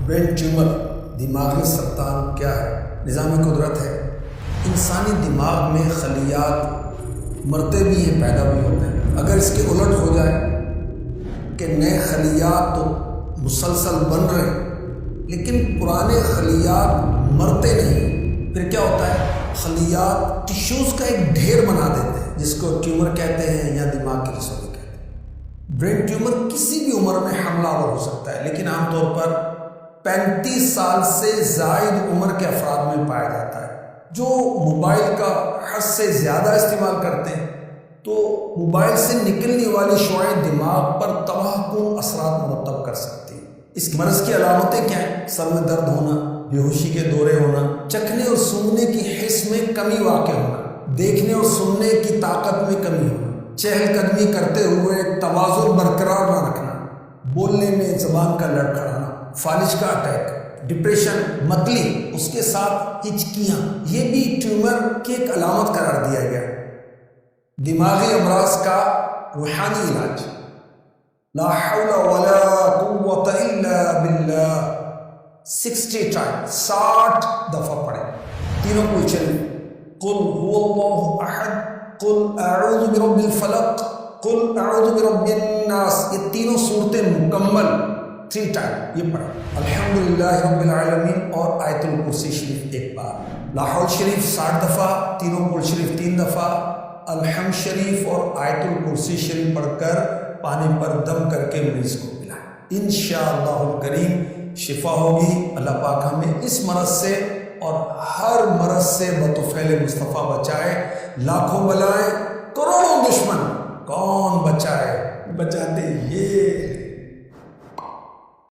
Brain tumour دماغی سرطان کیا ہے؟ نظام قدرت ہے۔ انسانی دماغ میں خلیات مرتے بھی ہیں، پیدا بھی ہوتے ہیں۔ اگر اس کے الٹ ہو جائے کہ نئے خلیات تو مسلسل بن رہے ہیں لیکن پرانے خلیات مرتے نہیں، پھر کیا ہوتا ہے؟ خلیات ٹیشوز کا ایک ڈھیر بنا دیتے ہیں جس کو ٹیومر کہتے ہیں یا دماغ کی رسولی کہتے ہیں۔ برین ٹیومر کسی بھی عمر میں حملہ آور ہو سکتا ہے لیکن عام طور پر 35 سال سے زائد عمر کے افراد میں پایا جاتا ہے۔ جو موبائل کا حد سے زیادہ استعمال کرتے ہیں تو موبائل سے نکلنے والی شعاعیں دماغ پر تباہ کن اثرات مرتب کر سکتی ہیں۔ اس مرض کی علامتیں کیا ہیں؟ سر میں درد ہونا، بے ہوشی کے دورے ہونا، چکھنے اور سونگنے کی حس میں کمی واقع ہونا، دیکھنے اور سننے کی طاقت میں کمی ہونا، چہل قدمی کرتے ہوئے توازن برقرار نہ رکھنا، بولنے میں زبان کا لڑکھڑانا، فالج کا اٹیک، ڈپریشن، متلی، اس کے ساتھ ہچکیاں، یہ بھی ٹیومر کی ایک علامت قرار دیا گیا۔ دماغی امراض کا روحانی علاج، لا حول ولا قوت الا باللہ 60 دفعہ پڑھیں، تینوں کو چلیں، قل هو اللہ احد، قل اعوذ برب الفلق، قل اعوذ برب الناس، یہ تینوں صورتیں مکمل 3 ٹائم یہ پڑھیں۔ الحمدللہ رب العالمین اور آیت الکرسی شریف ایک بار، لا حول شریف 60 دفعہ، تینوں قل شریف 3 دفعہ، الحمد شریف اور آیت الکرسی شریف پڑھ کر پانی پر دم کر کے مریض کو پلائیں، انشاءاللہ الکریم شفا ہوگی۔ اللہ پاک ہمیں اس مرض سے اور ہر مرض سے بطفیل مصطفیٰ بچائے۔ لاکھوں بلائیں، کروڑوں دشمن، کون بچائے؟ بچاتے یہ